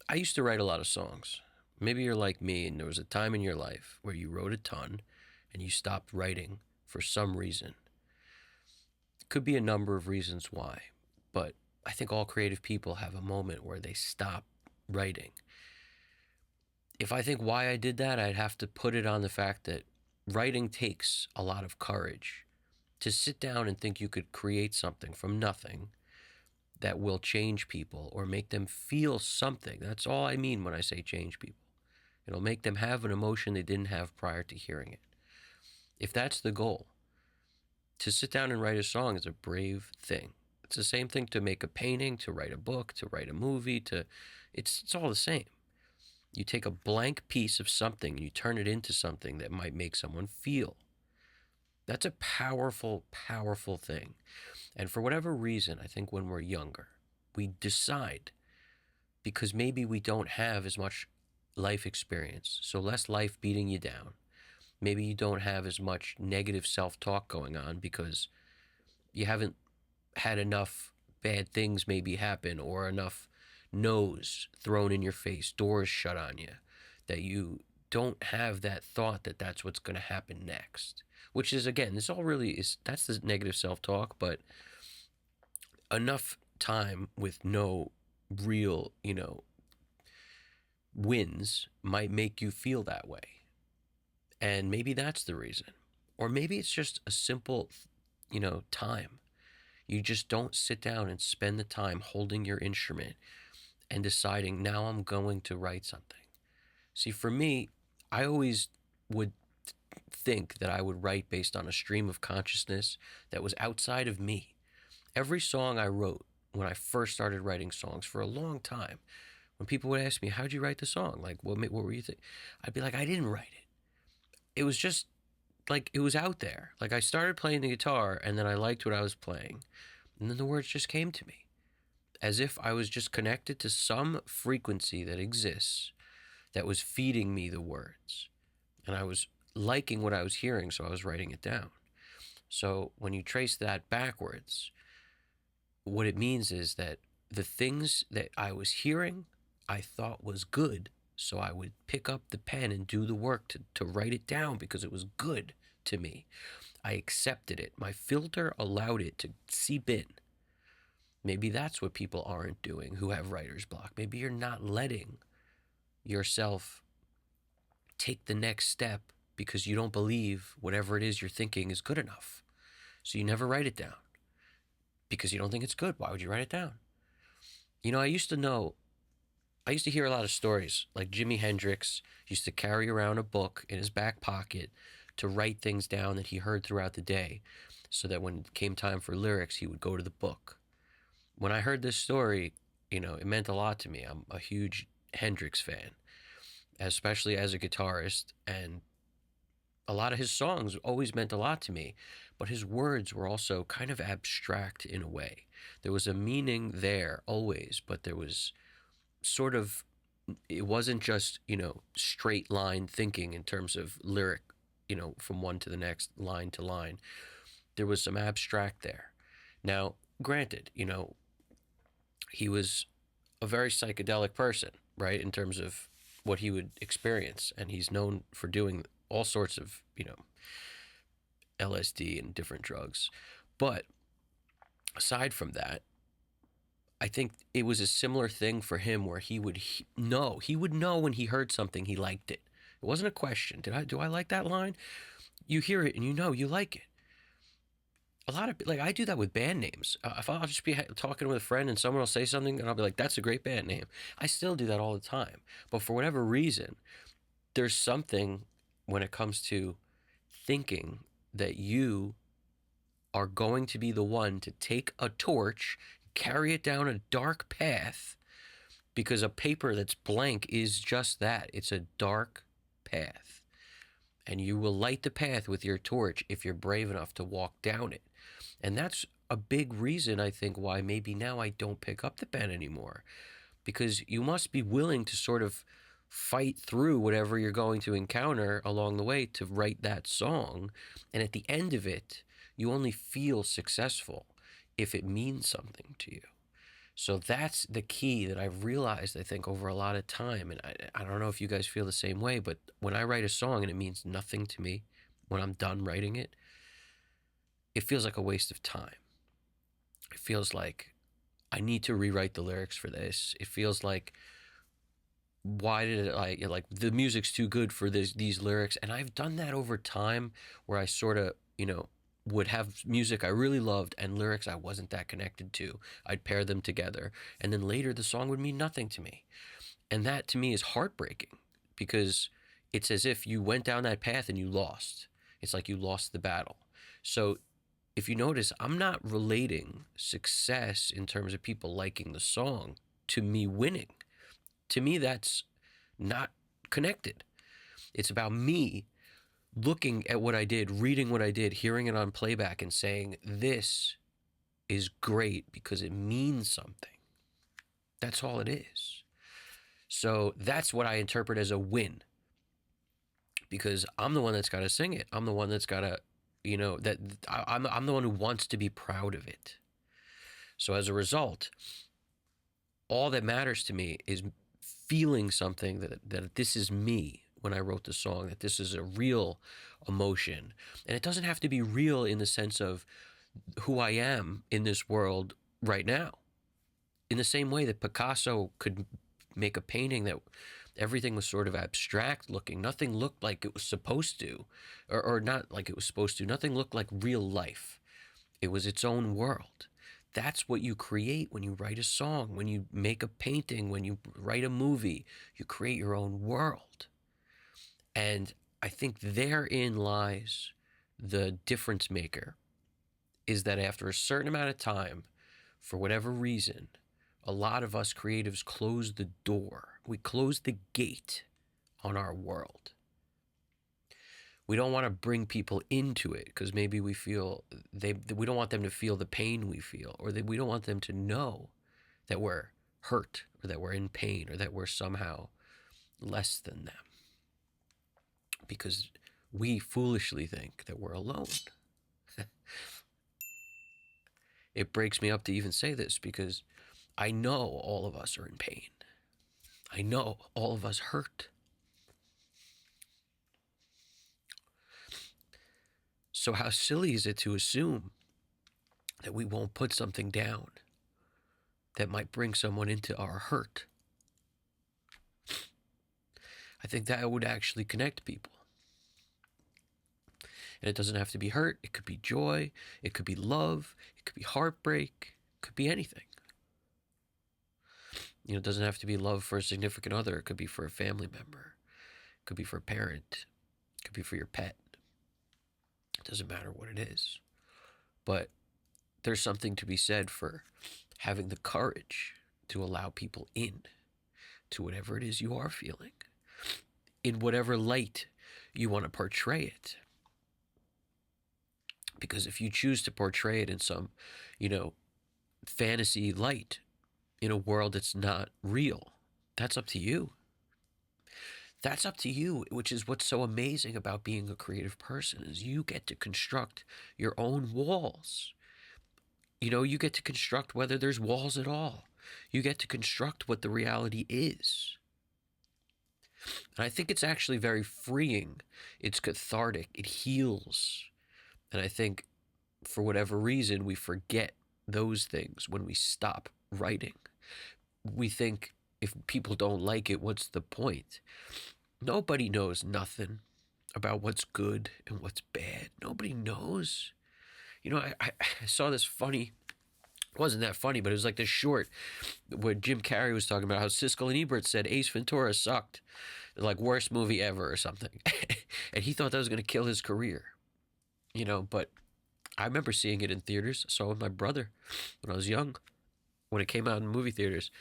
I used to write a lot of songs. Maybe you're like me and there was a time in your life where you wrote a ton and you stopped writing for some reason. Could be a number of reasons why, but I think all creative people have a moment where they stop writing. If I think why I did that, I'd have to put it on the fact that writing takes a lot of courage. To sit down and think you could create something from nothing that will change people or make them feel something. That's all I mean when I say change people. It'll make them have an emotion they didn't have prior to hearing it. If that's the goal, to sit down and write a song is a brave thing. It's the same thing to make a painting, to write a book, to write a movie, it's all the same. You take a blank piece of something and you turn it into something that might make someone feel. That's a powerful, powerful thing. And for whatever reason, I think when we're younger, we decide, because maybe we don't have as much life experience, so less life beating you down. Maybe you don't have as much negative self-talk going on because you haven't had enough bad things maybe happen or enough no's thrown in your face, doors shut on you, that you don't have that thought that that's what's going to happen next. Which is, again, this all really is, that's the negative self-talk, but enough time with no real, wins might make you feel that way. And maybe that's the reason. Or maybe it's just a simple, time. You just don't sit down and spend the time holding your instrument and deciding, now I'm going to write something. See, for me, I always would think that I would write based on a stream of consciousness that was outside of me. Every song I wrote when I first started writing songs for a long time, when people would ask me, how'd you write the song? Like, what were you thinking? I'd be like, I didn't write it. It was just like, it was out there. Like, I started playing the guitar and then I liked what I was playing. And then the words just came to me as if I was just connected to some frequency that exists that was feeding me the words. And I was liking what I was hearing, so I was writing it down. So when you trace that backwards, what it means is that the things that I was hearing, I thought was good. So I would pick up the pen and do the work to write it down because it was good to me. I accepted it. My filter allowed it to seep in. Maybe that's what people aren't doing who have writer's block. Maybe you're not letting yourself take the next step because you don't believe whatever it is you're thinking is good enough. So you never write it down because you don't think it's good. Why would you write it down? I used to hear a lot of stories, like Jimi Hendrix used to carry around a book in his back pocket to write things down that he heard throughout the day so that when it came time for lyrics, he would go to the book. When I heard this story, it meant a lot to me. I'm a huge Hendrix fan, especially as a guitarist, and a lot of his songs always meant a lot to me, but his words were also kind of abstract in a way. There was a meaning there always, but there was sort of, it wasn't just, straight line thinking in terms of lyric, from one to the next, line to line. There was some abstract there. Now, granted, he was a very psychedelic person, right, in terms of what he would experience. And he's known for doing all sorts of, LSD and different drugs. But aside from that, I think it was a similar thing for him where he would know when he heard something, he liked it. It wasn't a question. Do I like that line? You hear it and you like it. A lot of, I do that with band names. If I'll just be talking with a friend and someone will say something and I'll be like, that's a great band name. I still do that all the time. But for whatever reason, there's something when it comes to thinking that you are going to be the one to take a torch, carry it down a dark path, because a paper that's blank is just that. It's a dark path. And you will light the path with your torch if you're brave enough to walk down it. And that's a big reason, I think, why maybe now I don't pick up the pen anymore. Because you must be willing to sort of fight through whatever you're going to encounter along the way to write that song. And at the end of it, you only feel successful if it means something to you. So that's the key that I've realized, I think, over a lot of time. And I don't know if you guys feel the same way, but when I write a song and it means nothing to me, when I'm done writing it, it feels like a waste of time. It feels like I need to rewrite the lyrics for this. It feels like, why did I, like, the music's too good for these lyrics. And I've done that over time, where I sort of, would have music I really loved and lyrics I wasn't that connected to. I'd pair them together, and then later the song would mean nothing to me. And that to me is heartbreaking, because it's as if you went down that path and you lost. It's like you lost the battle. So if you notice, I'm not relating success in terms of people liking the song to me winning. To me, that's not connected. It's about me looking at what I did, reading what I did, hearing it on playback, and saying, this is great because it means something. That's all it is. So that's what I interpret as a win, because I'm the one that's got to sing it. I'm the one that's got to, I'm the one who wants to be proud of it. So as a result, all that matters to me is feeling something that this is me when I wrote the song, that this is a real emotion. And it doesn't have to be real in the sense of who I am in this world right now. In the same way that Picasso could make a painting that everything was sort of abstract looking, nothing looked like it was supposed to, or not like it was supposed to, nothing looked like real life. It was its own world. That's what you create when you write a song, when you make a painting, when you write a movie. You create your own world. And I think therein lies the difference maker, is that after a certain amount of time, for whatever reason, a lot of us creatives close the door. We close the gate on our world. We don't want to bring people into it because maybe we feel we don't want them to feel the pain we feel, or that we don't want them to know that we're hurt, or that we're in pain, or that we're somehow less than them, because we foolishly think that we're alone. It breaks me up to even say this, because I know all of us are in pain. I know all of us hurt. So how silly is it to assume that we won't put something down that might bring someone into our hurt? I think that would actually connect people. And it doesn't have to be hurt. It could be joy. It could be love. It could be heartbreak. It could be anything. It doesn't have to be love for a significant other. It could be for a family member. It could be for a parent. It could be for your pet. It doesn't matter what it is. But there's something to be said for having the courage to allow people in to whatever it is you are feeling, in whatever light you want to portray it. Because if you choose to portray it in some, fantasy light, in a world that's not real, that's up to you. That's up to you, which is what's so amazing about being a creative person, is you get to construct your own walls. You get to construct whether there's walls at all. You get to construct what the reality is. And I think it's actually very freeing. It's cathartic. It heals. And I think for whatever reason, we forget those things when we stop writing. We think, if people don't like it, what's the point? Nobody knows nothing about what's good and what's bad. Nobody knows. I saw this funny, it wasn't that funny, but it was like this short where Jim Carrey was talking about how Siskel and Ebert said Ace Ventura sucked, like worst movie ever or something. And he thought that was going to kill his career. But I remember seeing it in theaters. I saw it with my brother when I was young, when it came out in movie theaters.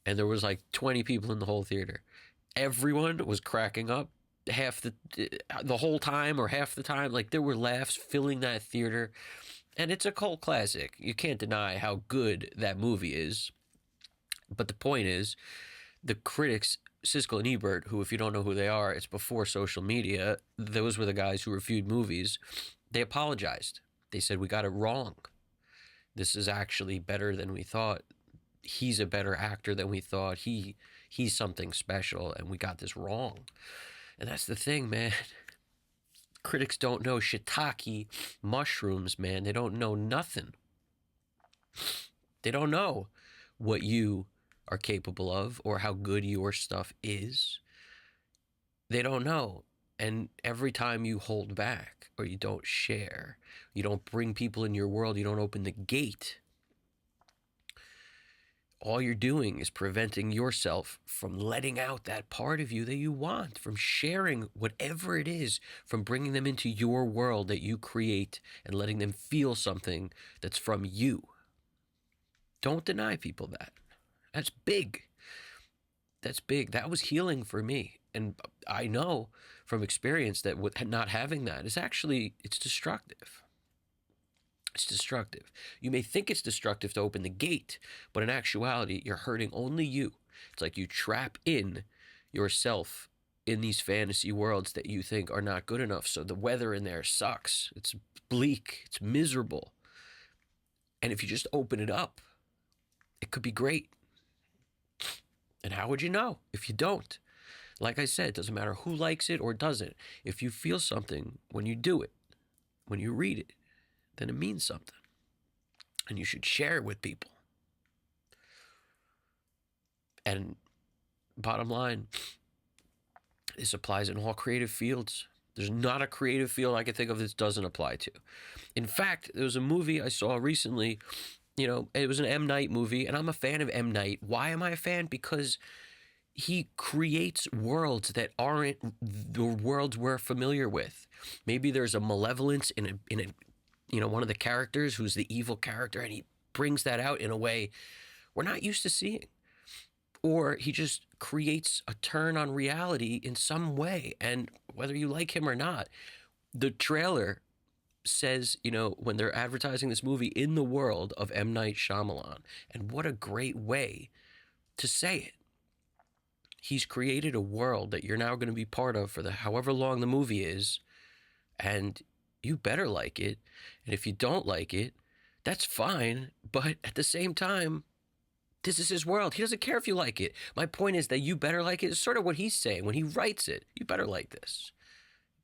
And there was like 20 people in the whole theater. Everyone was cracking up half the whole time, or half the time. Like, there were laughs filling that theater. And it's a cult classic. You can't deny how good that movie is. But the point is, the critics, Siskel and Ebert, who, if you don't know who they are, it's before social media. Those were the guys who reviewed movies. They apologized. They said, we got it wrong. This is actually better than we thought. he's a better actor than we thought. He's something special, and we got this wrong. And that's the thing, man. Critics don't know shiitake mushrooms, man. They don't know nothing. They don't know what you are capable of or how good your stuff is. They don't know. And every time you hold back or you don't share, you don't bring people in your world, you don't open the gate, all you're doing is preventing yourself from letting out that part of you that you want, from sharing whatever it is, from bringing them into your world that you create and letting them feel something that's from you. Don't deny people that. That's big. That's big. That was healing for me. And I know from experience that with not having that is actually, it's destructive. It's destructive. You may think it's destructive to open the gate, but in actuality, you're hurting only you. It's like you trap in yourself in these fantasy worlds that you think are not good enough. So the weather in there sucks. It's bleak. It's miserable. And if you just open it up, it could be great. And how would you know if you don't? Like I said, it doesn't matter who likes it or doesn't. If you feel something when you do it, when you read it, then it means something. And you should share it with people. And bottom line, this applies in all creative fields. There's not a creative field I can think of this doesn't apply to. In fact, there was a movie I saw recently, it was an M. Night movie, and I'm a fan of M. Night. Why am I a fan? Because he creates worlds that aren't the worlds we're familiar with. Maybe there's a malevolence in one of the characters who's the evil character, and he brings that out in a way we're not used to seeing. Or he just creates a turn on reality in some way. And whether you like him or not, the trailer says, when they're advertising this movie, in the world of M. Night Shyamalan. And what a great way to say it. He's created a world that you're now going to be part of for however long the movie is. And you better like it. And if you don't like it, that's fine. But at the same time, this is his world. He doesn't care if you like it. My point is that you better like it. It's sort of what he's saying when he writes it. You better like this.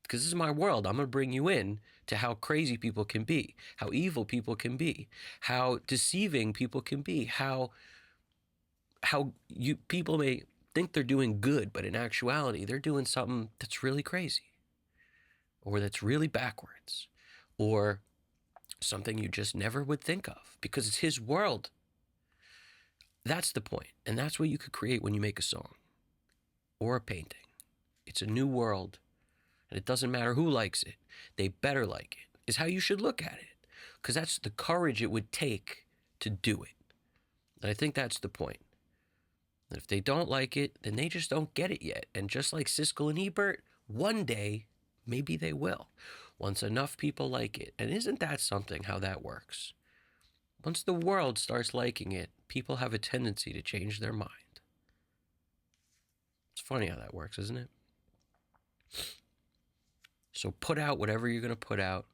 Because this is my world. I'm going to bring you in to how crazy people can be, how evil people can be, how deceiving people can be, how people may think they're doing good, but in actuality, they're doing something that's really crazy, or that's really backwards, or something you just never would think of, because it's his world. That's the point. And that's what you could create when you make a song or a painting. It's a new world, and it doesn't matter who likes it. They better like it, is how you should look at it, because that's the courage it would take to do it. And I think that's the point. And if they don't like it, then they just don't get it yet. And just like Siskel and Ebert, one day, maybe they will, once enough people like it. And isn't that something, how that works? Once the world starts liking it, people have a tendency to change their mind. It's funny how that works, isn't it? So put out whatever you're going to put out,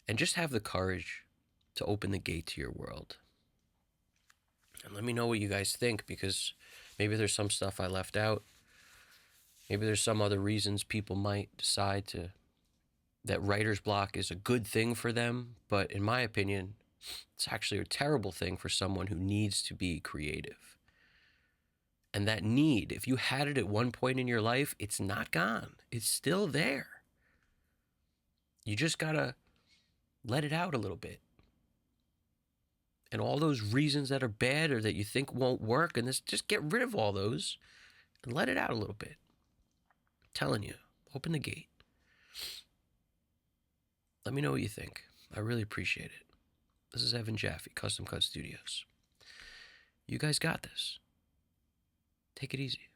and just have the courage to open the gate to your world. And let me know what you guys think, because maybe there's some stuff I left out. Maybe there's some other reasons people might decide that writer's block is a good thing for them. But in my opinion, it's actually a terrible thing for someone who needs to be creative. And that need, if you had it at one point in your life, it's not gone. It's still there. You just got to let it out a little bit. And all those reasons that are bad or that you think won't work, and just get rid of all those and let it out a little bit. I'm telling you, open the gate. Let me know what you think. I really appreciate it. This is Evan Jaffe, Custom Cut Studios. You guys got this. Take it easy.